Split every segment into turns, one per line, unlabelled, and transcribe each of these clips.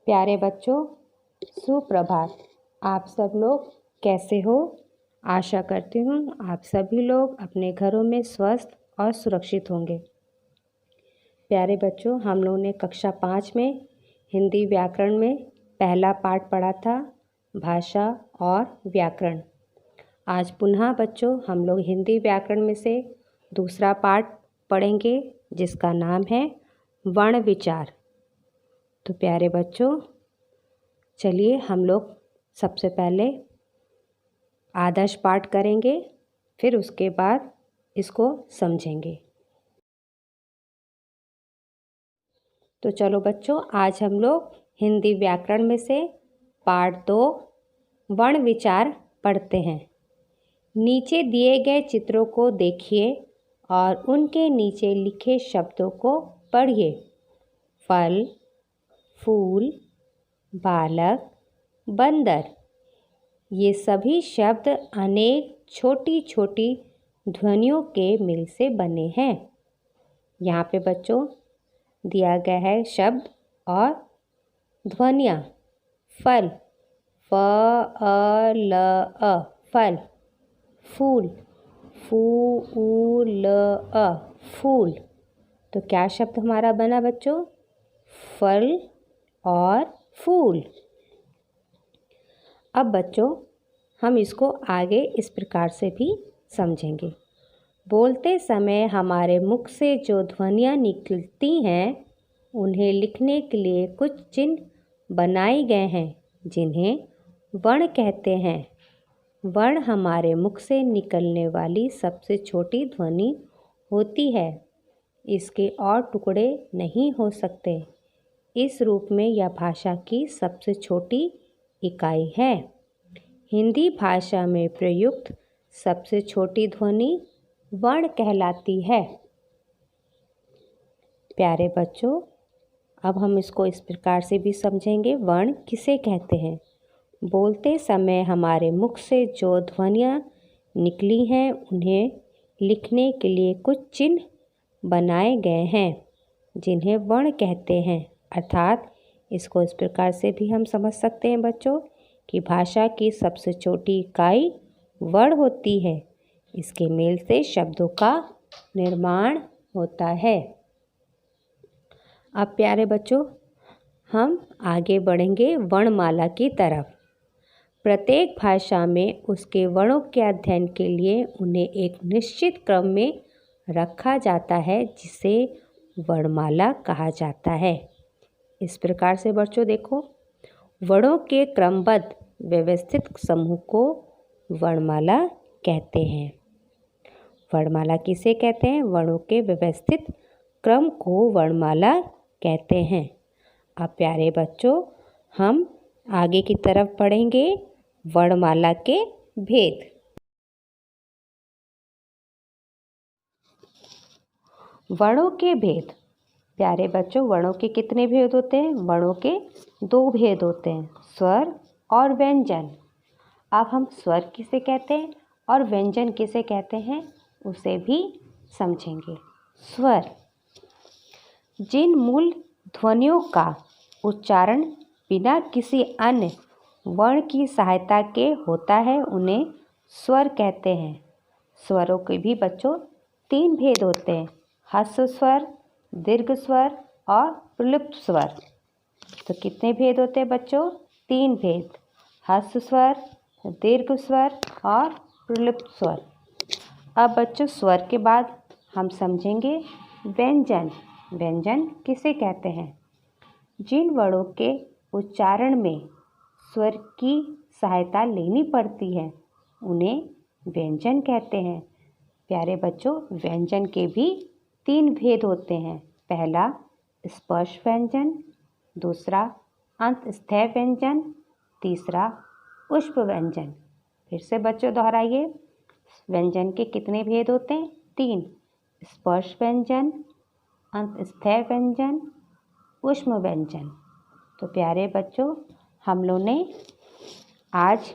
प्यारे बच्चों, सुप्रभात। आप सब लोग कैसे हो? आशा करती हूँ आप सभी लोग अपने घरों में स्वस्थ और सुरक्षित होंगे। प्यारे बच्चों, हम लोगों ने कक्षा 5 में हिंदी व्याकरण में पहला पाठ पढ़ा था, भाषा और व्याकरण। आज पुनः बच्चों हम लोग हिंदी व्याकरण में से दूसरा पाठ पढ़ेंगे, जिसका नाम है वर्ण विचार। तो प्यारे बच्चों, चलिए हम लोग सबसे पहले आदर्श पाठ करेंगे, फिर उसके बाद इसको समझेंगे। तो चलो बच्चों, आज हम लोग हिंदी व्याकरण में से पाठ 2 वर्ण विचार पढ़ते हैं। नीचे दिए गए चित्रों को देखिए और उनके नीचे लिखे शब्दों को पढ़िए। फल, फूल, बालक, बंदर, ये सभी शब्द अनेक छोटी छोटी ध्वनियों के मिल से बने हैं। यहाँ पे बच्चों दिया गया है शब्द और ध्वनियाँ। फल, फ अ ल अ, फल। फूल, फू ऊ ल अ, फूल। तो क्या शब्द हमारा बना बच्चों? फल और फूल। अब बच्चों हम इसको आगे इस प्रकार से भी समझेंगे। बोलते समय हमारे मुख से जो ध्वनियाँ निकलती हैं, उन्हें लिखने के लिए कुछ चिन्ह बनाए गए हैं, जिन्हें वर्ण कहते हैं। वर्ण हमारे मुख से निकलने वाली सबसे छोटी ध्वनि होती है। इसके और टुकड़े नहीं हो सकते। इस रूप में यह भाषा की सबसे छोटी इकाई है। हिंदी भाषा में प्रयुक्त सबसे छोटी ध्वनि वर्ण कहलाती है। प्यारे बच्चों, अब हम इसको इस प्रकार से भी समझेंगे, वर्ण किसे कहते हैं। बोलते समय हमारे मुख से जो ध्वनियाँ निकली हैं, उन्हें लिखने के लिए कुछ चिन्ह बनाए गए हैं, जिन्हें वर्ण कहते हैं। अर्थात इसको इस प्रकार से भी हम समझ सकते हैं बच्चों कि भाषा की सबसे छोटी इकाई वर्ण होती है। इसके मेल से शब्दों का निर्माण होता है। अब प्यारे बच्चों हम आगे बढ़ेंगे वर्णमाला की तरफ। प्रत्येक भाषा में उसके वर्णों के अध्ययन के लिए उन्हें एक निश्चित क्रम में रखा जाता है, जिसे वर्णमाला कहा जाता है। इस प्रकार से बच्चों देखो, वर्णों के क्रमबद्ध व्यवस्थित समूह को वर्णमाला कहते हैं। वर्णमाला किसे कहते हैं? वर्णों के व्यवस्थित क्रम को वर्णमाला कहते हैं। अब प्यारे बच्चों हम आगे की तरफ पढ़ेंगे वर्णमाला के भेद। वर्णों के भेद। प्यारे बच्चों, वर्णों के कितने भेद होते हैं? वर्णों के 2 भेद होते हैं, स्वर और व्यंजन। अब हम स्वर किसे कहते हैं और व्यंजन किसे कहते हैं, उसे भी समझेंगे। स्वर, जिन मूल ध्वनियों का उच्चारण बिना किसी अन्य वर्ण की सहायता के होता है, उन्हें स्वर कहते हैं। स्वरों के भी बच्चों 3 भेद होते हैं, ह्रस्व स्वर, दीर्घ स्वर और प्रलुप्त स्वर। तो कितने भेद होते हैं बच्चों? 3 भेद, ह्रस्व स्वर, दीर्घ स्वर और प्रलुप्त स्वर। अब बच्चों स्वर के बाद हम समझेंगे व्यंजन। व्यंजन किसे कहते हैं? जिन वर्णों के उच्चारण में स्वर की सहायता लेनी पड़ती है, उन्हें व्यंजन कहते हैं। प्यारे बच्चों, व्यंजन के भी 3 भेद होते हैं। पहला स्पर्श व्यंजन, दूसरा अंतस्थैय व्यंजन, तीसरा पुष्प व्यंजन। फिर से बच्चों दोहराइए, व्यंजन के कितने भेद होते हैं? 3, स्पर्श व्यंजन, अंतस्थैय व्यंजन, पुष्प व्यंजन। तो प्यारे बच्चों हम लोग ने आज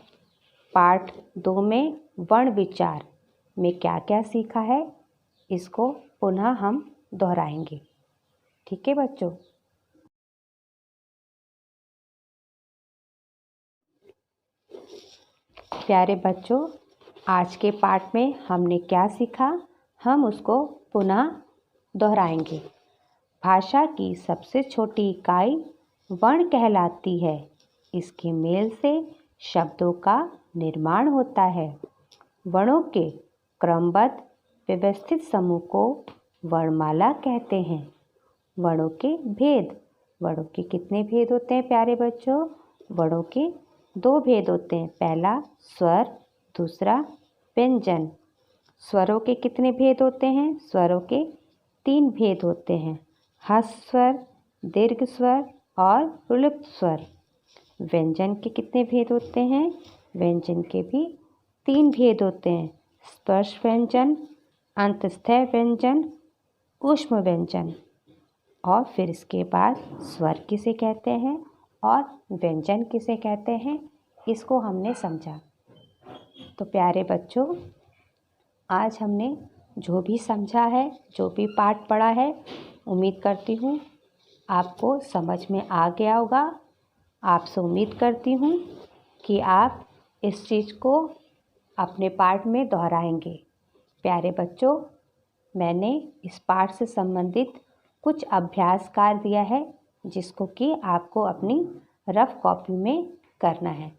पाठ 2 में वर्ण विचार में क्या क्या सीखा है, इसको पुनः हम दोहराएंगे। ठीक है बच्चों। प्यारे बच्चों, आज के पाठ में हमने क्या सीखा, हम उसको पुनः दोहराएंगे। भाषा की सबसे छोटी इकाई वर्ण कहलाती है। इसके मेल से शब्दों का निर्माण होता है। वर्णों के क्रमबद्ध व्यवस्थित समूह को वर्णमाला कहते हैं। वर्णों के भेद। वर्णों के कितने भेद होते हैं प्यारे बच्चों? वर्णों के 2 भेद होते हैं। पहला स्वर, दूसरा व्यंजन। स्वरों के कितने भेद होते हैं? स्वरों के 3 भेद होते हैं। ह्रस्व स्वर, दीर्घ स्वर और विलुप्त स्वर। व्यंजन के कितने भेद होते हैं? व्यंजन के भी 3 भेद होते हैं। स्पर्श व्यंजन, अंतस्थ व्यंजन, ऊष्म व्यंजन। और फिर इसके बाद स्वर किसे कहते हैं और व्यंजन किसे कहते हैं, इसको हमने समझा। तो प्यारे बच्चों, आज हमने जो भी समझा है, जो भी पाठ पढ़ा है, उम्मीद करती हूँ आपको समझ में आ गया होगा। आपसे उम्मीद करती हूँ कि आप इस चीज़ को अपने पाठ में दोहराएंगे। प्यारे बच्चों, मैंने इस पाठ से संबंधित कुछ अभ्यास कार्य दिया है, जिसको कि आपको अपनी रफ कॉपी में करना है।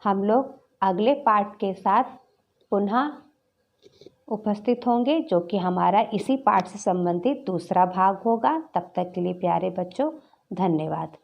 हम लोग अगले पाठ के साथ पुनः उपस्थित होंगे, जो कि हमारा इसी पाठ से संबंधित दूसरा भाग होगा। तब तक के लिए प्यारे बच्चों, धन्यवाद।